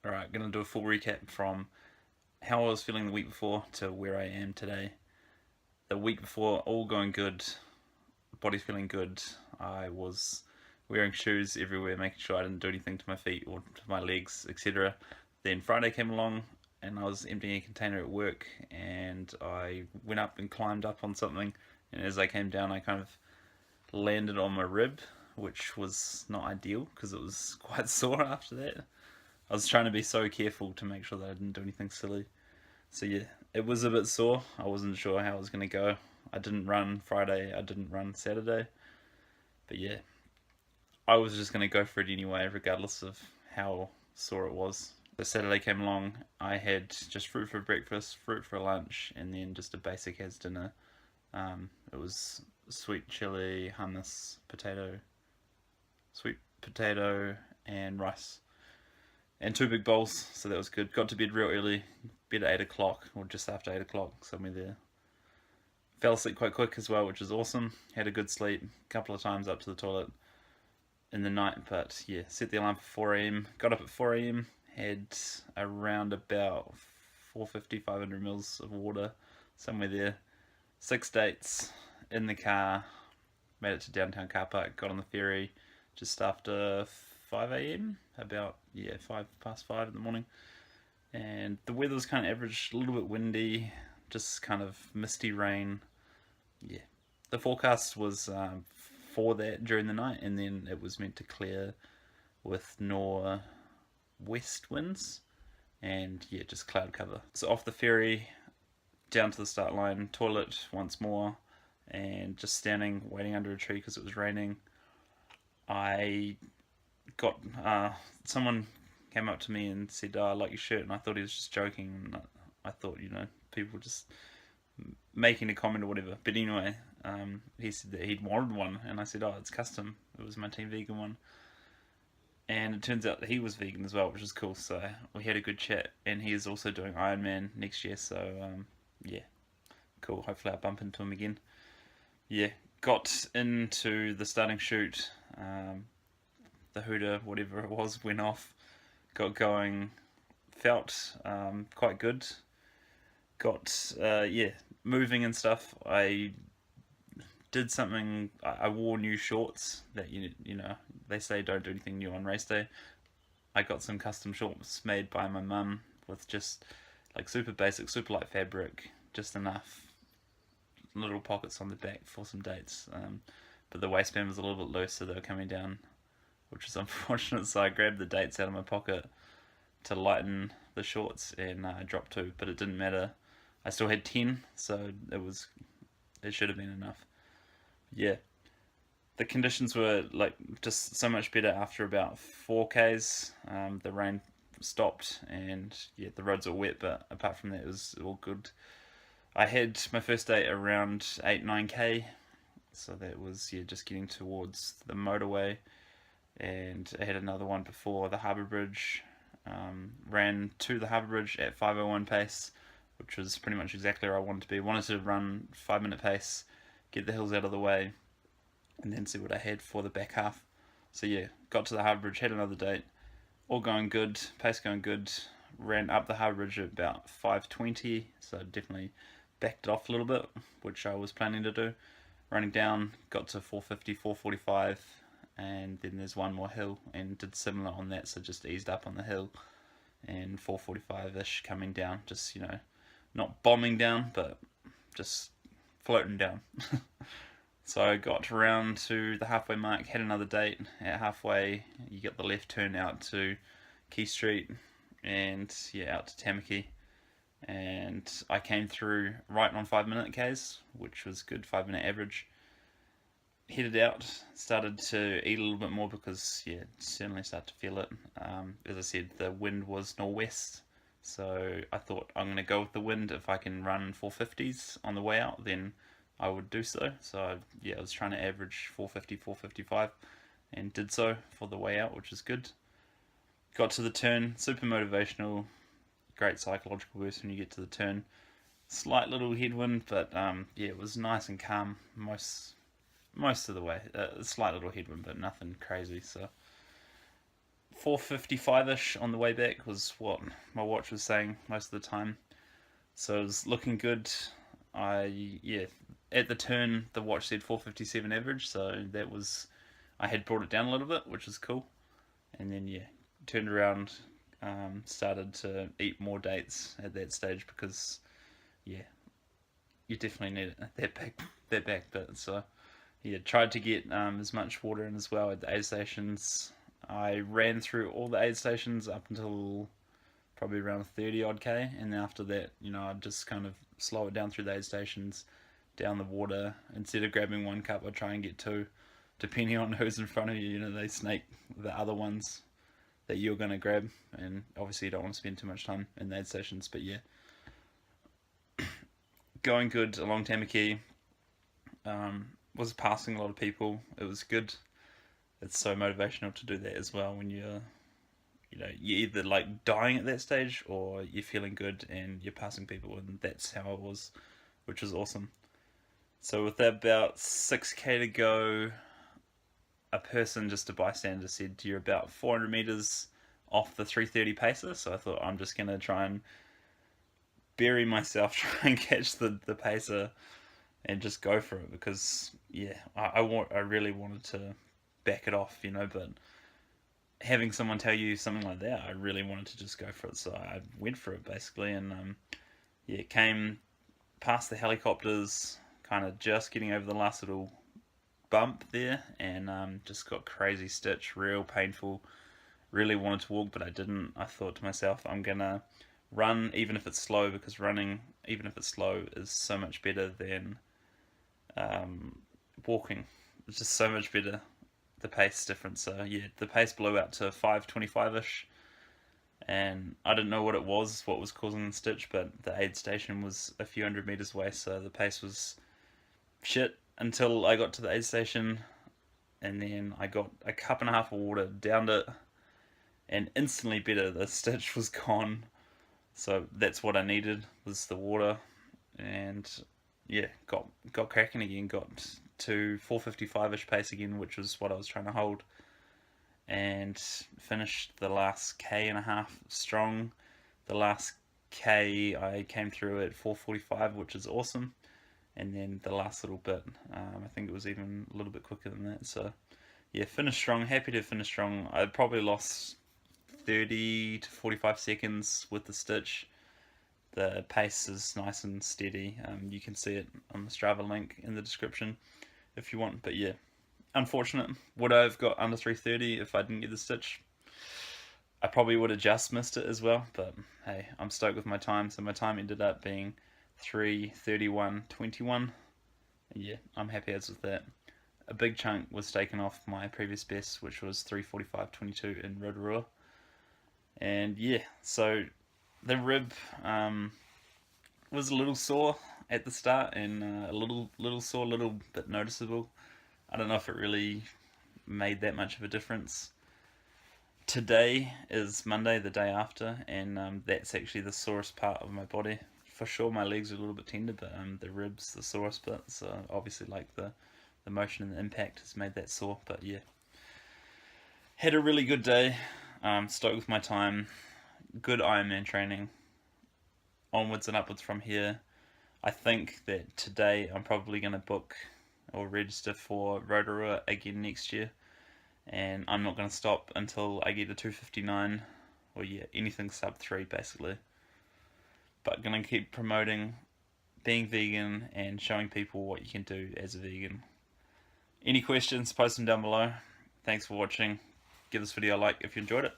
Alright, gonna do a full recap from how I was feeling the week before to where I am today. The week before, all going good, body feeling good. I was wearing shoes everywhere, making sure I didn't do anything to my feet or to my legs, etc. Then Friday came along and I was emptying a container at work and I went up and climbed up on something, and as I came down I kind of landed on my rib, which was not ideal because it was quite sore after that. I was trying to be so careful to make sure that I didn't do anything silly. So yeah, it was a bit sore. I wasn't sure how it was going to go. I didn't run Friday, I didn't run Saturday. But yeah, I was just going to go for it anyway, regardless of how sore it was. The Saturday came along, I had just fruit for breakfast, fruit for lunch, and then just a basic as dinner. It was sweet chili, hummus, sweet potato, and rice. And two big bowls, so that was good. Got to bed real early, bed at 8 o'clock, or just after 8 o'clock, somewhere there. Fell asleep quite quick as well, which is awesome. Had a good sleep, a couple of times up to the toilet in the night, but yeah, set the alarm for 4 a.m. Got up at 4 a.m, had around about 450, 500 mils of water, somewhere there. 6 dates in the car, made it to downtown car park, got on the ferry just after 5 a.m, about 5 past 5 in the morning, and the weather was kind of average, a little bit windy, just kind of misty rain. Yeah, the forecast was for that during the night, and then it was meant to clear with northwest winds, and yeah, just cloud cover. So off the ferry, down to the start line, toilet once more, and just standing waiting under a tree because it was raining. I got someone came up to me and said, "Oh, I like your shirt," and I thought he was just joking. And I thought, people just making a comment or whatever. But anyway, he said that he'd wanted one, and I said, "Oh, it's custom. It was my Team Vegan one." And it turns out that he was vegan as well, which is cool. So we had a good chat, and he is also doing Ironman next year. So yeah, cool. Hopefully, I'll bump into him again. Yeah, got into the starting chute. The hooter, whatever it was, went off, got going, felt quite good, got moving and stuff. I did something. I wore new shorts that they say don't do anything new on race day. I got some custom shorts made by my mum with just like super basic, super light fabric, just enough little pockets on the back for some dates. But the waistband was a little bit loose, so they were coming down, which is unfortunate. So I grabbed the dates out of my pocket to lighten the shorts, and I dropped 2, but it didn't matter. I still had 10, so it should have been enough. Yeah, the conditions were like just so much better after about 4Ks. The rain stopped, and yeah, the roads were wet, but apart from that, it was all good. I had my first day around 8-9K, so that was just getting towards the motorway, and I had another one before the Harbour Bridge. Ran to the Harbour Bridge at 5:01 pace, which was pretty much exactly where I wanted to be. Wanted to run 5-minute pace, get the hills out of the way, and then see what I had for the back half. So yeah, got to the Harbour Bridge, had another date, all going good, pace going good. Ran up the Harbour Bridge at about 5:20, so definitely backed it off a little bit, which I was planning to do. Running down, got to 4:50, 4:45, and then there's one more hill, and did similar on that, so just eased up on the hill, and 4:45ish coming down, just not bombing down, but just floating down. So I got around to the halfway mark, had another date. At halfway, you get the left turn out to Key Street, and out to Tamaki. And I came through right on 5-minute Ks, which was good, 5-minute average. Headed out, started to eat a little bit more because certainly started to feel it. As I said, the wind was northwest, so I thought I'm going to go with the wind. If I can run 450s on the way out, then I would do so. So I was trying to average 450, 455, and did so for the way out, which is good. Got to the turn, super motivational, great psychological boost when you get to the turn. Slight little headwind, but it was nice and calm most of the way. A slight little headwind, but nothing crazy. So 4:55ish on the way back was what my watch was saying most of the time. So it was looking good. At the turn the watch said 4:57 average, so that was, I had brought it down a little bit, which is cool. And then turned around, started to eat more dates at that stage because yeah, you definitely need it that back bit. So tried to get as much water in as well at the aid stations. I ran through all the aid stations up until probably around 30 odd K, and then after that, I'd just kind of slow it down through the aid stations, down the water. Instead of grabbing one cup, I'd try and get two, depending on who's in front of you. They snake the other ones that you're going to grab, and obviously you don't want to spend too much time in the aid stations. But going good along Tamaki. Was passing a lot of people. It was good. It's so motivational to do that as well when you're either like dying at that stage or you're feeling good and you're passing people, and that's how it was, which was awesome. So with about 6K to go, a person, just a bystander, said you're about 400 meters off the 3:30 pacer. So I thought, I'm just gonna try and bury myself, try and catch the pacer and just go for it, because I really wanted to back it off, but having someone tell you something like that, I really wanted to just go for it, so I went for it basically. And came past the helicopters, kind of just getting over the last little bump there, and just got crazy stitch, real painful. Really wanted to walk, but I didn't. I thought to myself, I'm gonna run even if it's slow, because running even if it's slow is so much better than walking. It's just so much better. The pace difference. So the pace blew out to 5:25ish, and I didn't know what was causing the stitch, but the aid station was a few hundred meters away, so the pace was shit until I got to the aid station, and then I got a cup and a half of water, downed it, and instantly better. The stitch was gone. So that's what I needed, was the water, and got cracking again. Got to 4:55ish pace again, which was what I was trying to hold, and finished the last K and a half strong. The last K I came through at 4:45, which is awesome, and then the last little bit, I think it was even a little bit quicker than that. So finished strong. Happy to finish strong. I probably lost 30 to 45 seconds with the stitch. The pace is nice and steady. You can see it on the Strava link in the description if you want. But unfortunate. Would I have got under 3:30 if I didn't get the stitch? I probably would have just missed it as well. But hey, I'm stoked with my time. So my time ended up being 3:31.21. I'm happy as with that. A big chunk was taken off my previous best, which was 3:45.22 in Rotorua. And so the rib was a little sore at the start, and a little sore, a little bit noticeable. I don't know if it really made that much of a difference. Today is Monday, the day after, and that's actually the sorest part of my body. For sure, my legs are a little bit tender, but the ribs the sorest bit. So obviously, like the motion and the impact has made that sore. But had a really good day. Stoked with my time. Good Ironman training. Onwards and upwards from here. I think that today I'm probably going to book or register for Rotorua again next year, and I'm not going to stop until I get a 2:59, or anything sub 3 basically. But going to keep promoting being vegan and showing people what you can do as a vegan. Any questions, post them down below. Thanks for watching. Give this video a like if you enjoyed it.